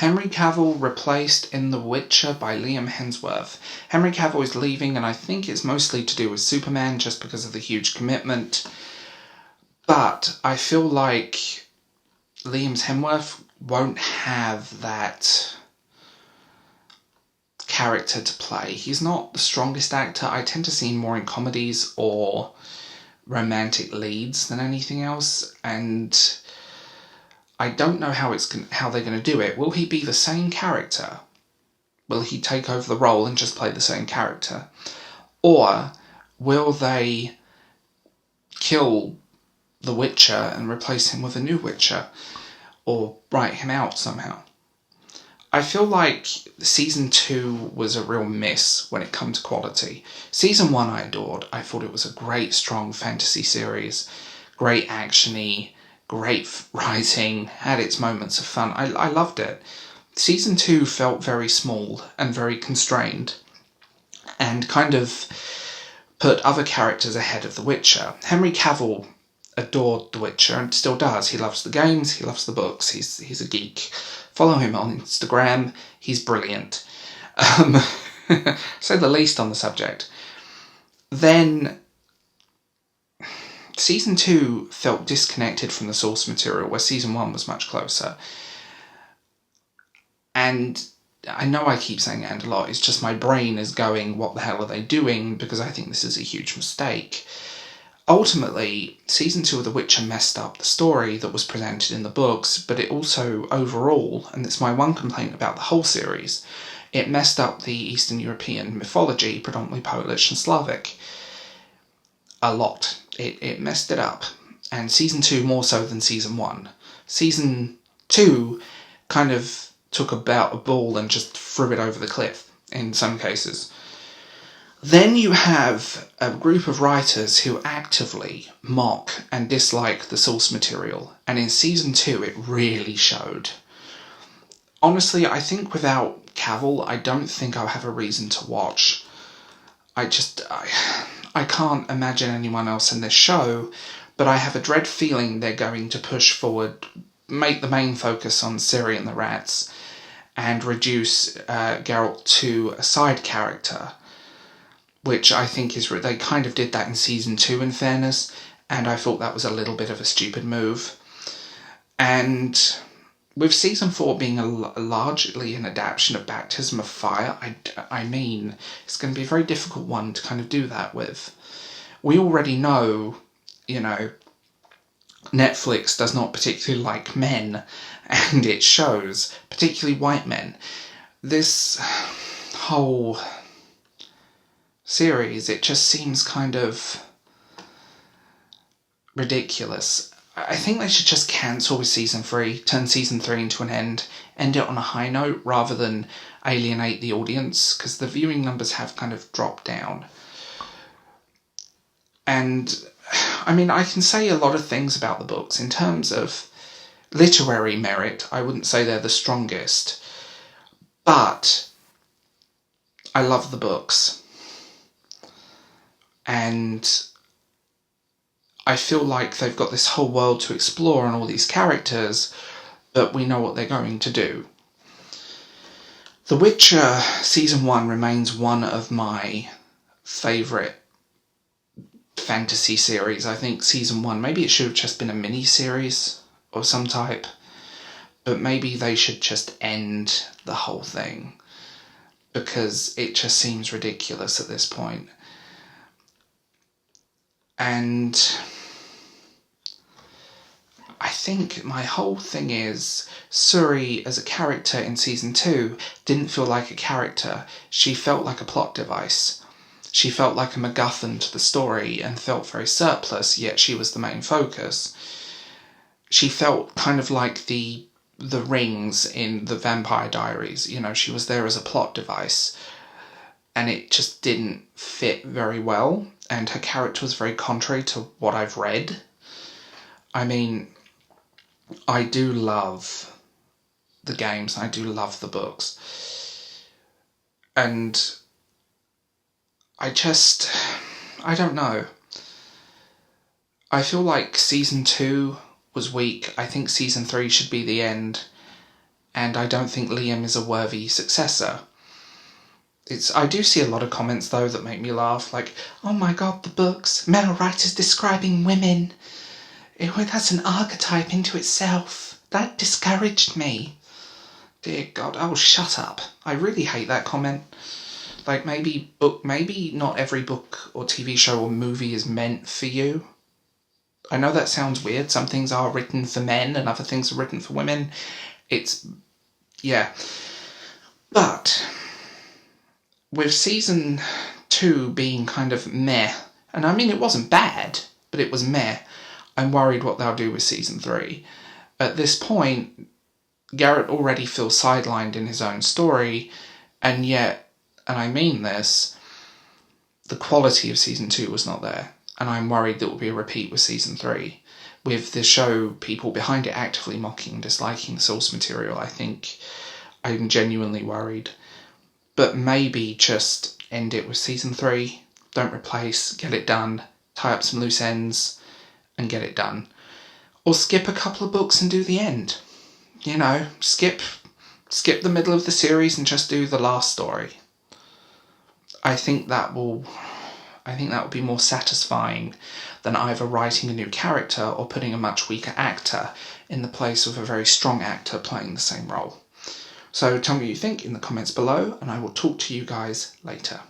Henry Cavill replaced in The Witcher by Liam Hemsworth. Henry Cavill is leaving, and I think it's mostly to do with Superman, just because of the huge commitment. But I feel like Liam Hemsworth won't have that character to play. He's not the strongest actor. I tend to see him more in comedies or romantic leads than anything else, and I don't know how they're going to do it. Will he be the same character? Will he take over the role and just play the same character? Or will they kill the Witcher and replace him with a new Witcher? Or write him out somehow? I feel like Season 2 was a real miss when it comes to quality. Season 1 I adored. I thought it was a great, strong fantasy series. Great action-y, great writing, had its moments of fun. I loved it. Season 2 felt very small and very constrained, and kind of put other characters ahead of The Witcher. Henry Cavill adored The Witcher and still does. He loves the games, he loves the books, he's a geek. Follow him on Instagram, he's brilliant. Say the least on the subject. Then Season 2 felt disconnected from the source material, where Season 1 was much closer. And I know I keep saying "and" a lot, it's just my brain is going, what the hell are they doing? Because I think this is a huge mistake. Ultimately, Season 2 of The Witcher messed up the story that was presented in the books, but it also, overall, and it's my one complaint about the whole series, it messed up the Eastern European mythology, predominantly Polish and Slavic, a lot. It messed it up. And Season 2 more so than Season 1. Season 2 kind of took a ball and just threw it over the cliff, in some cases. Then you have a group of writers who actively mock and dislike the source material, and in Season 2 it really showed. Honestly, I think without Cavill, I don't think I'll have a reason to watch. I can't imagine anyone else in this show, but I have a dread feeling they're going to push forward, make the main focus on Ciri and the rats, and reduce Geralt to a side character, which I think is... They kind of did that in Season 2, in fairness, and I thought that was a little bit of a stupid move. And with Season 4 being largely an adaptation of Baptism of Fire, I mean, it's going to be a very difficult one to kind of do that with. We already know, Netflix does not particularly like men, and it shows, particularly white men. This whole series, it just seems kind of ridiculous. I think they should just cancel with Season 3, turn Season 3 into an end it on a high note rather than alienate the audience, because the viewing numbers have kind of dropped down. And, I mean, I can say a lot of things about the books. In terms of literary merit, I wouldn't say they're the strongest, but I love the books. And I feel like they've got this whole world to explore and all these characters, but we know what they're going to do. The Witcher Season 1 remains one of my favourite fantasy series. I think Season 1, maybe it should have just been a mini-series of some type, but maybe they should just end the whole thing, because it just seems ridiculous at this point. And I think my whole thing is, Ciri as a character in Season 2 didn't feel like a character. She felt like a plot device. She felt like a MacGuffin to the story and felt very surplus, yet she was the main focus. She felt kind of like the rings in the Vampire Diaries. She was there as a plot device, and it just didn't fit very well, and her character was very contrary to what I've read. I mean, I do love the games, I do love the books, and I don't know. I feel like Season 2 was weak. I think Season 3 should be the end. and I don't think Liam is a worthy successor. I do see a lot of comments, though, that make me laugh, like, oh my god, the books, male writers describing women. That's an archetype into itself. That discouraged me. Dear God, oh, shut up. I really hate that comment. Like, maybe not every book or TV show or movie is meant for you. I know that sounds weird. Some things are written for men and other things are written for women. Yeah. But with season 2 being kind of meh, and I mean it wasn't bad, but it was meh, I'm worried what they'll do with season 3. At this point, Geralt already feels sidelined in his own story, and yet, and I mean this, the quality of season 2 was not there, and I'm worried that will be a repeat with season 3. With the show, people behind it actively mocking and disliking the source material, I think I'm genuinely worried. But maybe just end it with season 3, don't replace, get it done, tie up some loose ends, and get it done. Or skip a couple of books and do the end. You know, skip the middle of the series and just do the last story. I think that will be more satisfying than either writing a new character or putting a much weaker actor in the place of a very strong actor playing the same role. So tell me what you think in the comments below, and I will talk to you guys later.